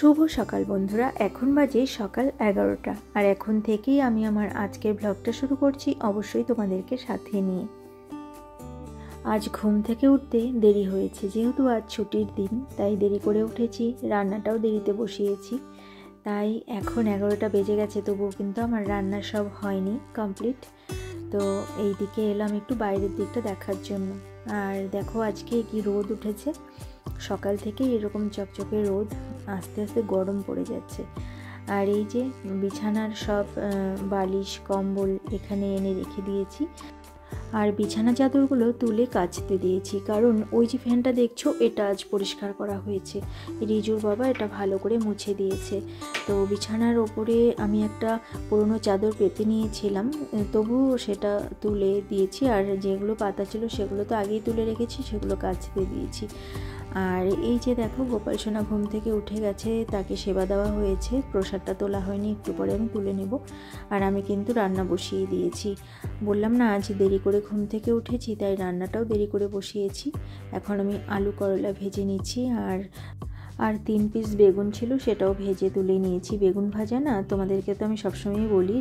শুভ সকাল বন্ধুরা, এখন বাজে সকাল 11টা আর এখন থেকেই আমি আমার আজকের ব্লগটা শুরু করছি, অবশ্যই তোমাদেরকে সাথে নিয়ে। আজ ঘুম থেকে উঠতে দেরি হয়েছে, যেহেতু আজ ছুটির দিন তাই দেরি করে উঠেছি, রান্নাটাও দেরিতে বসিয়েছি। তাই এখন 11টা বেজে গেছে, তবুও কিন্তু আমার রান্না সব হয়নি কমপ্লিট। তো এই দিকে এলাম একটু বাইরের দিকটা দেখার জন্য। আর দেখো আজকে কি রোদ উঠেছে, সকাল থেকে এরকম চকচকে রোদ, আস্তে আস্তে গরম পড়ে যাচ্ছে। আর এই যে বিছানার সব বালিশ কম্বল এখানে এনে রেখে দিয়েছি, আর বিছানা চাদরগুলো তুলে কাচতে দিয়েছি, কারণ ওই যে ফ্যানটা দেখছো এটা আজ পরিষ্কার করা হয়েছে। রিজুর বাবা এটা ভালো করে মুছে দিয়েছে। তো বিছানার ওপরে আমি একটা পুরনো চাদর পেতে নিয়েছিলাম, তবুও সেটা তুলে দিয়েছি। আর যেগুলো পাতা ছিল সেগুলো তো আগেই তুলে রেখেছি, সেগুলো কাচতে দিয়েছি। আর এই যে দেখো গোপাল সোনা ঘুম থেকে উঠে গেছে, তাকে সেবা দেওয়া হয়েছে, প্রসাদটা তোলা হয়নি, একটু পরে আমি তুলে নেব। আর আমি কিন্তু রান্না বসিয়ে দিয়েছি, বললাম না আজ দেরি করে ঘুম থেকে উঠেছি, তাই রান্নাটাও দেরি করে বসিয়েছি। এখন আমি আলু করলা ভেজে নিচ্ছি, আর 3 পিস বেগুন ছিল সেটাও ভেজে তুলে নিয়েছি। বেগুন ভাজা না, তোমাদেরকে তো আমি সবসময়ই বলি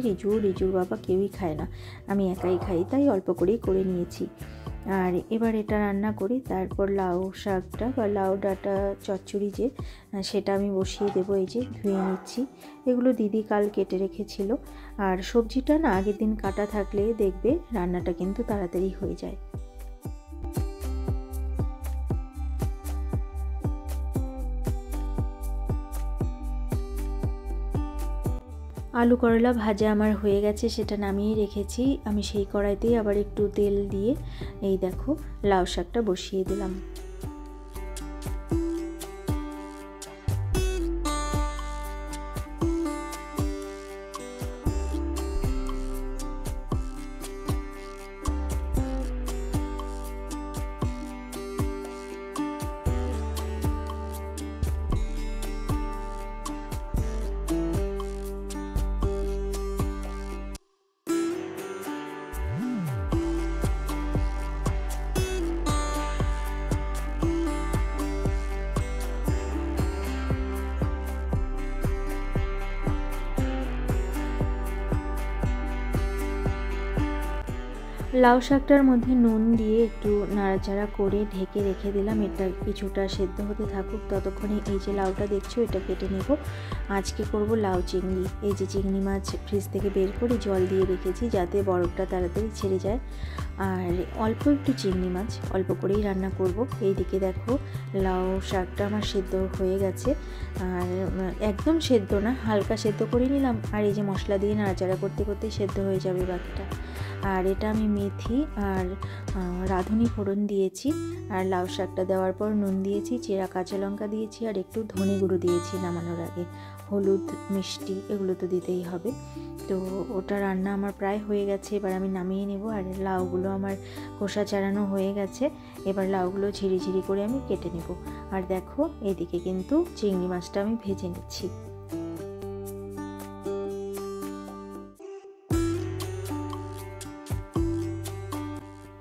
রিজুর বাবা কেউই খায় না, আমি একাই খাই, তাই অল্প করেই করে নিয়েছি। আর এবার এটা রান্না করি, তারপর লাউ শাকটা বা লাউ ডাঁটা চচ্চড়ি যে সেটা আমি বসিয়ে দেবো। এই যে ধুয়ে নিচ্ছি, এগুলো দিদি কাল কেটে রেখেছিল। আর সবজিটা না আগের দিন কাটা থাকলে দেখবে রান্নাটা কিন্তু তাড়াতাড়ি হয়ে যায়। আলু করলা ভাজা আমার হয়ে গেছে, সেটা নামিয়ে রেখেছি। আমি সেই কড়াইতেই আবার একটু তেল দিয়ে এই দেখো লাউ শাকটা বসিয়ে দিলাম। লাউ শাকটার মধ্যে নুন দিয়ে একটু নাড়াচাড়া করে ঢেকে রেখে দিলাম, এটা কিছুটা সেদ্ধ হতে থাকুক। ততক্ষণে এই যে লাউটা দেখছো এটা কেটে নেব। আজকে করব লাউ চিংড়ি। এই যে চিংড়ি মাছ ফ্রিজ থেকে বের করে জল দিয়ে রেখেছি, যাতে বরফটা তাড়াতাড়ি ছেড়ে যায়। আর অল্প একটু চিংড়ি মাছ, অল্প করেই রান্না করব। এইদিকে দেখো লাউ শাকটা আমার সেদ্ধ হয়ে গেছে, আর একদম সেদ্ধ না, হালকা সেদ্ধ করে নিলাম। আর এই যে মশলা দিয়ে নাড়াচাড়া করতে করতে সেদ্ধ হয়ে যাবে বাকিটা। আর এটা আমি মেথি আর রাঁধুনি ফোড়ন দিয়েছি, আর লাউ শাকটা দেওয়ার পর নুন দিয়েছি, চেরা কাঁচা লঙ্কা দিয়েছি, আর একটু ধনে গুঁড়ো দিয়েছি নামানোর আগে। হলুদ মিষ্টি এগুলো তো দিতেই হবে। তো ওটা রান্না আমার প্রায় হয়ে গেছে, এবার আমি নামিয়ে নেব। আর লাউগুলো আমার খোসা ছাড়ানো হয়ে গেছে, এবার লাউগুলো ঝিরিঝিরি করে আমি কেটে নেব। আর দেখো এদিকে কিন্তু চিংড়ি মাছটা আমি ভেজে নিচ্ছি।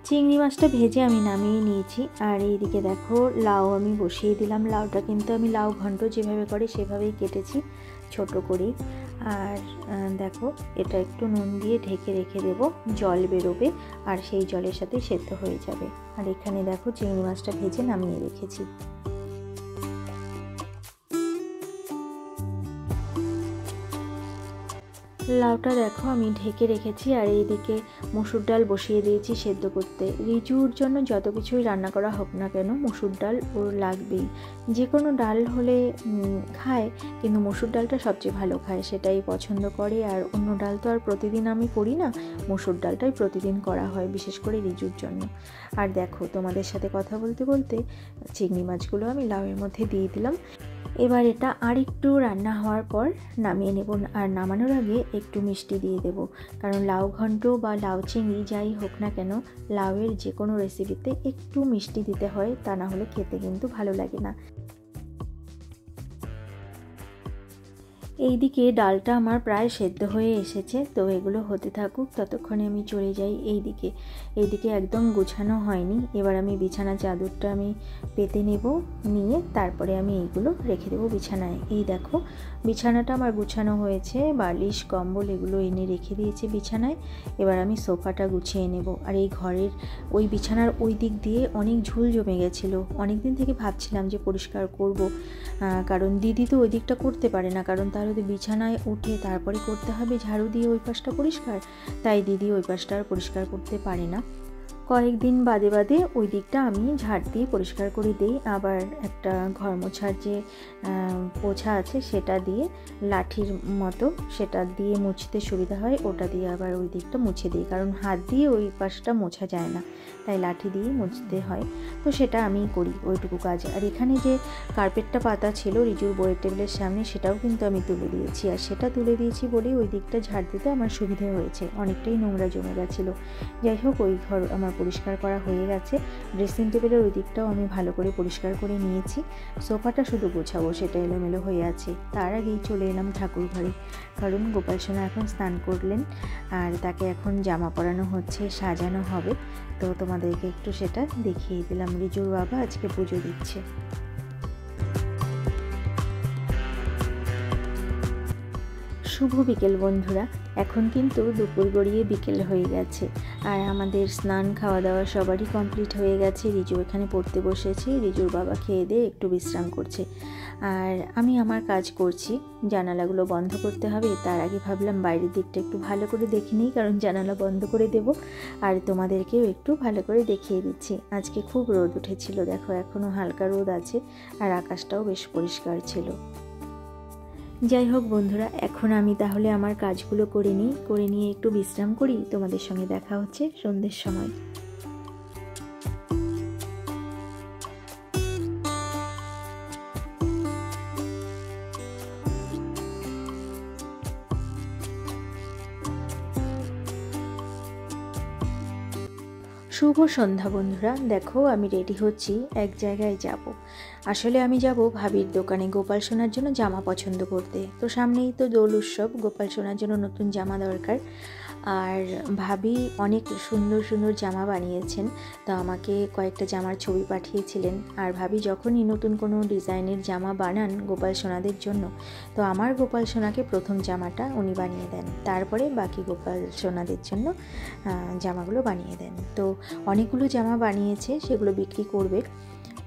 চিংড়ি মাছটা ভেজে আমি নামিয়ে নিয়েছি। আর এইদিকে দেখো লাউ আমি বসিয়ে দিলাম। লাউটা কিন্তু আমি লাউ ঘন্ট যেভাবে করে সেভাবেই কেটেছি ছোট করেই। আর দেখো এটা একটু নুন দিয়ে ঢেকে রেখে দেবো, জল বেরোবে আর সেই জলের সাথে সেদ্ধ হয়ে যাবে। আর এখানে দেখো চিংড়ি মাছটা ভেজে নামিয়ে রেখেছি। লাউটা দেখো আমি ঢেকে রেখেছি, আর এইদিকে মসুর ডাল বসিয়ে দিয়েছি সেদ্ধ করতে। রিজুর জন্য যত কিছুই রান্না করা হোক না কেন মসুর ডাল ওর লাগবেই। যে কোনো ডাল হলে খায়, কিন্তু মসুর ডালটা সবচেয়ে ভালো খায়, সেটাই পছন্দ করে। আর অন্য ডাল তো আর প্রতিদিন আমি করি না, মসুর ডালটাই প্রতিদিন করা হয়, বিশেষ করে রিজুর জন্য। আর দেখো তোমাদের সাথে কথা বলতে বলতে চিংড়ি মাছগুলো আমি লাউয়ের মধ্যে দিয়ে দিলাম। এবার এটা আর একটু রান্না হওয়ার পর নামিয়ে নেব। আর নামানোর আগে একটু মিষ্টি দিয়ে দেব, কারণ লাউ ঘন্ট বা লাউ চিংড়ি যাই হোক না কেন লাউয়ের যে কোনো রেসিপিতে একটু মিষ্টি দিতে হয়, তা না হলে খেতে কিন্তু ভালো লাগে না। এইদিকে ডালটা আমার প্রায় সেদ্ধ হয়ে এসেছে, তো এগুলো হতে থাকুক, ততক্ষণে আমি চলে যাই এইদিকে একদম গুছানো হয়নি। এবার আমি বিছানা চাদরটা আমি পেতে নেব, নিয়ে তারপরে আমি এইগুলো রেখে দেবো বিছানায়। এই দেখো বিছানাটা আমার গুছানো হয়েছে, বালিশ কম্বল এগুলো এনে রেখে দিয়েছি বিছানায়। এবার আমি সোফাটা গুছিয়ে নেব। আর এই ঘরের ওই বিছানার ওই দিক দিয়ে অনেক ঝুল জমে গেছিলো, অনেক দিন থেকে ভাবছিলাম যে পরিষ্কার করব, কারণ দিদি তো ওই দিকটা করতে পারে না, কারণ তার তো বিছানায় উঠে তারপরে করতে হবে ঝাড়ু দিয়ে ওই পাশটা পরিষ্কার, তাই দিদি ওই পাশটা আর পরিষ্কার করতে পারে না। কয়েকদিন বাদে বাদে ওই দিকটা আমি ঝাড় দিয়ে পরিষ্কার করে দিই। আবার একটা ঘর মোছার যে পোছা আছে সেটা দিয়ে লাঠির মতো সেটা দিয়ে মুছতে সুবিধা হয়, ওটা দিয়ে আবার ওই দিকটা মুছে দিই, কারণ হাত দিয়ে ওই পাশটা মোছা যায় না, তাই লাঠি দিয়ে মুছতে হয়। তো সেটা আমি করি ওইটুকু কাজ। আর এখানে যে কার্পেটটা পাতা ছিল রিজুর বইয়ের টেবিলের সামনে, সেটাও কিন্তু আমি তুলে দিয়েছি। আর সেটা তুলে দিয়েছি বলেই ওই দিকটা ঝাড় দিতে আমার সুবিধে হয়েছে, অনেকটাই নোংরা জমে গেছিলো। যাই হোক, ওই ঘর আমার পরিষ্কার করা হয়ে গেছে। ড্রেসিং টেবিলের ওই দিকটাও আমি ভালো করে পরিষ্কার করে নিয়েছি। সোফাটা শুধু গোছাবো, সেটা এলোমেলো হয়ে আছে। তার আগেই চলে এলাম ঠাকুর ঘরে, কারণ গোপাল সোনা এখন স্নান করলেন আর তাকে এখন জামা পরানো হচ্ছে, সাজানো হবে। তো তোমাদেরকে একটু সেটা দেখিয়ে দিলাম। রিজুর বাবা আজকে পুজো দিচ্ছে। শুভ বিকেল বন্ধুরা, এখন কিন্তু দুপুর গড়িয়ে বিকেল হয়ে গেছে আর আমাদের স্নান খাওয়া দাওয়া সবারই কমপ্লিট হয়ে গেছে। রিজু এখানে পড়তে বসেছে, রিজুর বাবা খেয়ে দিয়ে একটু বিশ্রাম করছে আর আমি আমার কাজ করছি। জানালাগুলো বন্ধ করতে হবে, তার আগে ভাবলাম বাইরের দিকটা একটু ভালো করে দেখে নিই, কারণ জানালা বন্ধ করে দেব আর তোমাদেরকেও একটু ভালো করে দেখিয়ে দিচ্ছি। আজকে খুব রোদ উঠেছিল, দেখো এখনও হালকা রোদ আছে আর আকাশটাও বেশ পরিষ্কার ছিল। যাই হোক বন্ধুরা, এখন আমি তাহলে আমার কাজগুলো করে নিয়ে একটু বিশ্রাম করি। তোমাদের সঙ্গে দেখা হচ্ছে সন্ধ্যের সময়। শুভ সন্ধ্যা বন্ধুরা, দেখো আমি রেডি হচ্ছি, এক জায়গায় যাব। আসলে আমি যাব ভাবির দোকানে গোপাল সোনার জন্য জামা পছন্দ করতে। তো সামনেই তো দোল উৎসব, গোপাল সোনার জন্য নতুন জামা দরকার। আর ভাবি অনেক সুন্দর সুন্দর জামা বানিয়েছেন, তো আমাকে কয়েকটা জামার ছবি পাঠিয়েছিলেন। আর ভাবি যখনই নতুন কোনো ডিজাইনের জামা বানান গোপাল সোনাদের জন্য, তো আমার গোপাল সোনাকে প্রথম জামাটা উনি বানিয়ে দেন, তারপরে বাকি গোপাল সোনাদের জন্য জামাগুলো বানিয়ে দেন। তো অনেকগুলো জামা বানিয়েছে, সেগুলো বিক্রি করবে।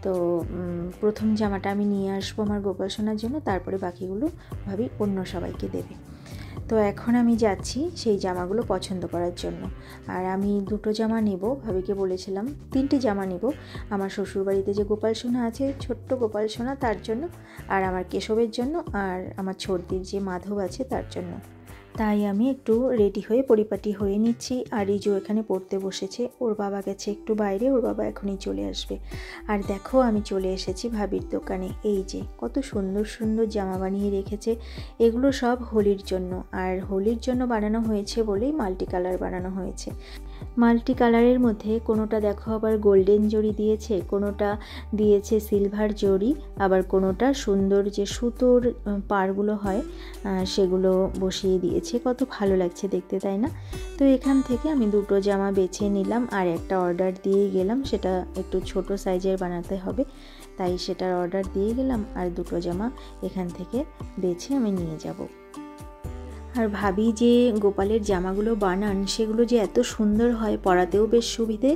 তো প্রথম জামাটা আমি নিয়ে আসবো আমার গোপাল সোনার জন্য, তারপরে বাকিগুলো ভাবি অন্য সবাইকে দেবে। তো এখন আমি যাচ্ছি সেই জামাগুলো পছন্দ করার জন্য। আর আমি দুটো জামা নেব, ভাবিকে বলেছিলাম 3টে জামা নেব। আমার শ্বশুরবাড়িতে যে গোপাল সোনা আছে, ছোট্ট গোপাল সোনা, তার জন্য, আর আমার কেশবের জন্য, আর আমার ছোটদির যে মাধব আছে তার জন্য। তাই আমি একটু রেডি হয়ে পরিপাটি হয়ে নিচ্ছি। আর রিজু এখানে পড়তে বসেছে, ওর বাবা গেছে একটু বাইরে, ওর বাবা এখনই চলে আসবে। আর দেখো আমি চলে এসেছি ভাবির দোকানে। এই যে কত সুন্দর সুন্দর জামা বানিয়ে রেখেছে, এগুলো সব হোলির জন্য। আর হোলির জন্য বানানো হয়েছে বলেই মাল্টি কালার বানানো হয়েছে। মাল্টি কালারের মধ্যে কোনোটা দেখো আবার গোল্ডেন জরি দিয়েছে, কোনোটা দিয়েছে সিলভার জরি, আবার কোনোটা সুন্দর যে সুতোর পাড়গুলো হয় সেগুলো বসিয়ে দিয়েছে। কত ভালো লাগছে দেখতে, তাই না? তো এখান থেকে আমি দুটো জামা বেছে নিলাম আর একটা অর্ডার দিয়ে গেলাম, সেটা একটু ছোট সাইজের বানাতে হবে, তাই সেটার অর্ডার দিয়ে গেলাম। আর দুটো জামা এখান থেকে বেছে আমি নিয়ে যাব। আর ভাবি যে গোপালের জামাগুলো বানান সেগুলো যে এত সুন্দর হয়, পরাতেও বেশ সুবিধে,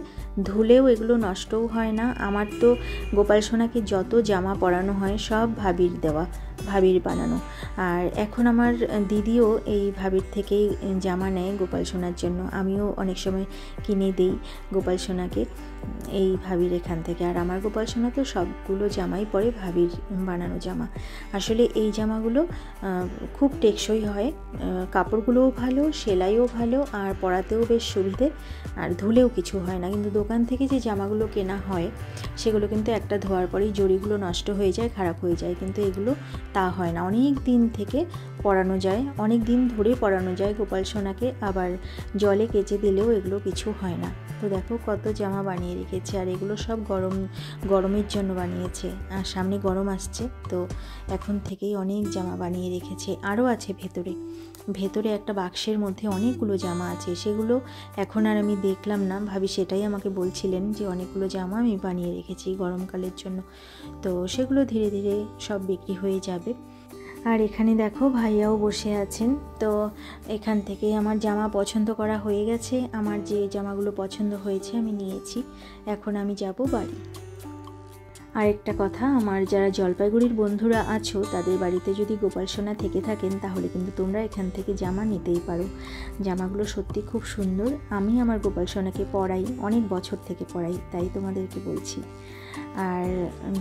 ধুলেও এগুলো নষ্টও হয় না। আমার তো গোপাল সোনাকে যত জামা পরানো হয় সব ভাবির দেওয়া, ভাবির বানানো। আর এখন আমার দিদিও এই ভাবির থেকেই জামা নেয় গোপাল সোনার জন্য, আমিও অনেক সময় কিনে দিই গোপাল সোনাকে এই ভাবির এখান থেকে। আর আমার গোপাল সোনা তো সবগুলো জামাই পরে ভাবির বানানো জামা। আসলে এই জামাগুলো খুব টেকসই হয়, কাপড়গুলোও ভালো, সেলাইও ভালো, আর পরাতেও বেশ সুবিধে, আর ধুলেও কিছু হয় না। কিন্তু দোকান থেকে যে জামাগুলো কেনা হয় সেগুলো কিন্তু একটা ধোয়ার পরেই জরিগুলো নষ্ট হয়ে যায়, খারাপ হয়ে যায়, কিন্তু এগুলো তা হয় না, অনেক দিন থেকে পরানো যায়, অনেক দিন ধরে পরানো যায় গোপাল সোনাকে। আবার জলে কেচে দিলেও এগুলো কিছু হয় না। তো দেখো কত জামা বানিয়ে রেখেছে, আর এগুলো সব গরমের জন্য বানিয়েছে, আর সামনে গরম আসছে তো এখন থেকেই অনেক জামা বানিয়ে রেখেছে। আরও আছে ভেতরে একটা বাক্সের মধ্যে অনেকগুলো জামা আছে, সেগুলো এখন আর আমি দেখলাম না। ভাবি সেটাই আমাকে বলছিলেন যে অনেকগুলো জামা আমি বানিয়ে রেখেছি গরমকালের জন্য, তো সেগুলো ধীরে ধীরে সব বিক্রি হয়ে যাবে। আর এখানে দেখো ভাইয়াও বসে আছেন। তো এখান থেকে আমার জামা পছন্দ করা হয়ে গেছে, আমার যে জামাগুলো পছন্দ হয়েছে আমি নিয়েছি। এখন আমি যাব বাড়ি। আরেকটা কথা, আমার যারা জলপাইগুড়ির বন্ধুরা আছো তাদের বাড়িতে যদি গোপাল সোনা থেকে থাকেন তাহলে কিন্তু তোমরা এখান থেকে জামা নিতেই পারো। জামাগুলো সত্যি খুব সুন্দর। আমি আমার গোপাল সোনাকে পরাই, অনেক বছর থেকে পরাই, তাই তোমাদেরকে বলছি। আর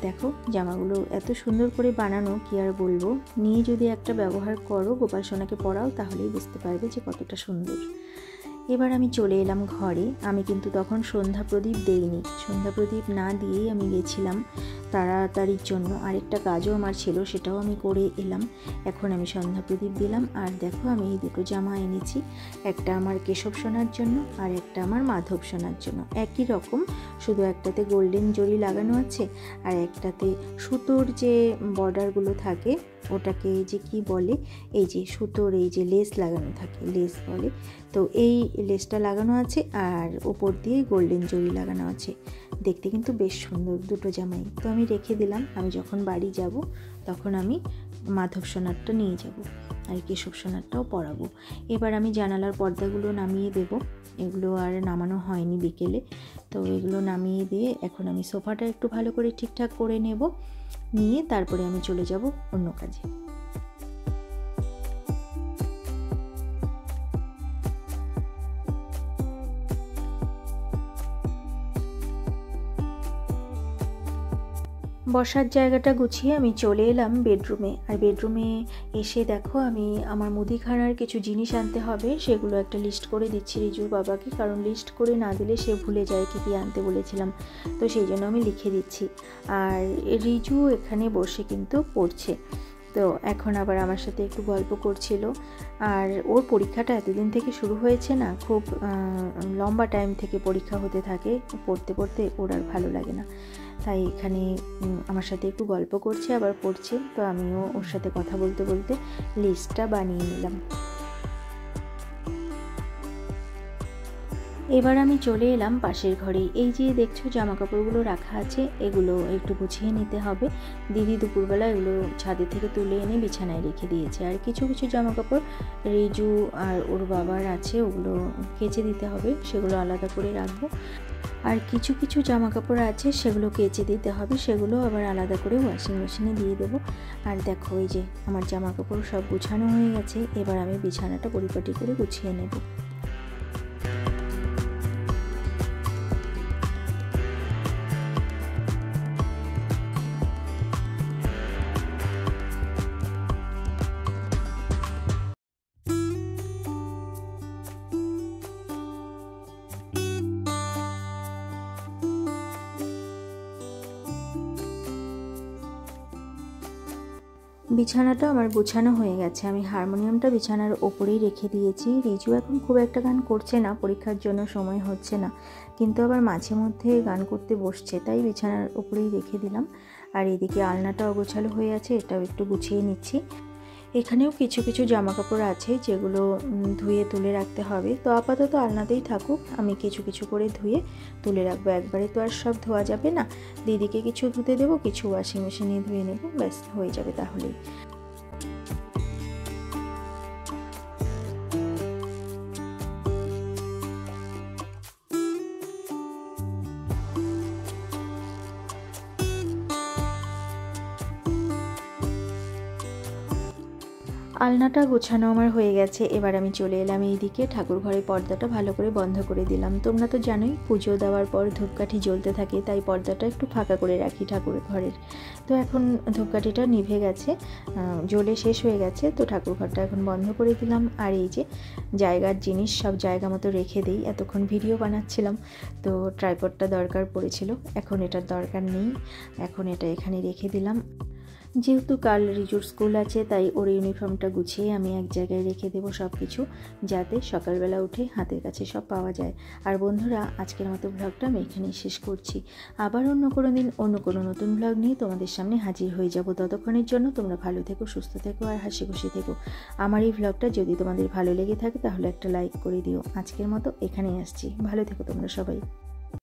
দেখো জামাগুলো এত সুন্দর করে বানানো, কি আর বলবো। নিয়ে যদি একটা ব্যবহার করো, গোপাল সোনাকে পরাও, তাহলেই বুঝতে পারবে যে কতটা সুন্দর। এবার আমি চলে এলাম ঘরে। আমি কিন্তু তখন সন্ধ্যা প্রদীপ দেইনি, সন্ধ্যা প্রদীপ না দিয়েই আমি গেছিলাম তাড়াতাড়ির জন্য। আরেকটা কাজও আমার ছিল, সেটাও আমি করে এলাম। এখন আমি সন্ধ্যা প্রদীপ দিলাম। আর দেখো আমি এই দুটো জামা এনেছি, একটা আমার কেশব সোনার জন্য আর একটা আমার মাধব সোনার জন্য। একই রকম, শুধু একটাতে গোল্ডেন জরি লাগানো আছে আর একটাতে সুতোর যে বর্ডারগুলো থাকে ওটাকে যে কি বলে, এই যে সুতোর এই যে লেস লাগানো থাকে, লেস বলে, তো এই লেসটা লাগানো আছে আর ওপর দিয়ে গোল্ডেন জরি লাগানো আছে। দেখতে কিন্তু বেশ সুন্দর দুটো জামাই। তো আমি রেখে দিলাম, আমি যখন বাড়ি যাব তখন আমি মাধব সোনারটা নিয়ে যাব আর কেশব সোনারটাও পরাবো। এবার আমি জানালার পর্দাগুলো নামিয়ে দেব, এগুলো আর নামানো হয়নি বিকেলে, তো এগুলো নামিয়ে দিয়ে এখন আমি সোফাটা একটু ভালো করে ঠিকঠাক করে নেব, নিয়ে তারপরে আমি চলে যাব অন্য কাজে। বসার জায়গাটা গুছিয়ে আমি চলে এলাম বেডরুমে। আর বেডরুমে এসে দেখো আমি আমার মুদিখানার কিছু জিনিস আনতে হবে, সেগুলো একটা লিস্ট করে দিচ্ছি রিজুর বাবাকে, কারণ লিস্ট করে না দিলে সে ভুলে যায় কী কী আনতে বলেছিলাম, তো সেই জন্য আমি লিখে দিচ্ছি। আর রিজু এখানে বসে কিন্তু পড়ছে, তো এখন আবার আমার সাথে একটু গল্প করছিল। আর ওর পরীক্ষাটা এতদিন থেকে শুরু হয়েছে না, খুব লম্বা টাইম থেকে পরীক্ষা হতে থাকে, পড়তে পড়তে ওর আর ভালো লাগে না, তাই এখানে আমার সাথে একটু গল্প করছে আবার পড়ছে। তো আমিও ওর সাথে কথা বলতে বলতে লিস্টটা বানিয়ে নিলাম। এবার আমি চলে এলাম পাশের ঘরে। এই যে দেখছো জামা কাপড়গুলো রাখা আছে, এগুলো একটু গুছিয়ে নিতে হবে। দিদি দুপুরবেলা এগুলো ছাদে থেকে তুলে এনে বিছানায় রেখে দিয়েছে। আর কিছু কিছু জামা কাপড় রিজু আর ওর বাবার আছে, ওগুলো কেচে দিতে হবে, সেগুলো আলাদা করে রাখবো। আর কিছু কিছু জামা কাপড় আছে সেগুলো কেচে দিতে হবে, সেগুলো আবার আলাদা করে ওয়াশিং মেশিনে দিয়ে দেবো। আর দেখো এই যে আমার জামা কাপড় সব গুছানো হয়ে গেছে, এবার আমি বিছানাটা পরিপাটি করে গুছিয়ে নেব। বিছানাটা আমার গোছানো হয়ে গেছে, আমি হারমোনিয়ামটা বিছানার ওপরেই রেখে দিয়েছি। রিজু এখন খুব একটা গান করছে না, পরীক্ষার জন্য সময় হচ্ছে না, কিন্তু আবার মাঝে মধ্যে গান করতে বসছে, তাই বিছানার ওপরেই রেখে দিলাম। আর এদিকে আলনাটাও গোছালো হয়ে আছে, এটাও একটু গুছিয়ে নিচ্ছি। এখানেও কিছু কিছু জামা কাপড় আছে যেগুলো ধুয়ে তুলে রাখতে হবে, তো আপাতত আলনাতেই থাকুক, আমি কিছু কিছু করে ধুয়ে তুলে রাখবো। একবারে তো আর সব ধোয়া যাবে না, দিদিকে কিছু ধুতে দেবো, কিছু ওয়াশিং মেশিনে ধুয়ে নেব, ব্যাস হয়ে যাবে তাহলেই। আলনাটা গোছানো আমার হয়ে গেছে, এবার আমি চলে এলাম এইদিকে। ঠাকুর ঘরের পর্দাটা ভালো করে বন্ধ করে দিলাম। তোমরা তো জানোই পুজো দেওয়ার পর ধূপকাঠি জ্বলতে থাকে, তাই পর্দাটা একটু ফাঁকা করে রাখি ঠাকুর ঘরের। তো এখন ধূপকাঠিটা নিভে গেছে, জ্বলে শেষ হয়ে গেছে, তো ঠাকুর ঘরটা এখন বন্ধ করে দিলাম। আর এই যে জায়গার জিনিস সব জায়গা মতো রেখে দিই। এতক্ষণ ভিডিও বানাচ্ছিলাম, তো ট্রাইপডটা দরকার পড়েছিল, এখন এটার দরকার নেই, এখন এটা এখানে রেখে দিলাম। যেহেতু কাল রিজুর স্কুল আছে, তাই ওর ইউনিফর্মটা গুছিয়ে আমি এক জায়গায় রেখে দেবো সব কিছু, যাতে সকালবেলা উঠে হাতের কাছে সব পাওয়া যায়। আর বন্ধুরা, আজকের মতো ব্লগটা আমি এখানেই শেষ করছি। আবার অন্য কোনো দিন অন্য কোনো নতুন ব্লগ নিয়ে তোমাদের সামনে হাজির হয়ে যাব। ততক্ষণের জন্য তোমরা ভালো থেকো, সুস্থ থেকো আর হাসি খুশি থেকো। আমার এই ব্লগটা যদি তোমাদের ভালো লেগে থাকে তাহলে একটা লাইক করে দিও। আজকের মতো এখানেই আসছি। ভালো থেকো তোমরা সবাই।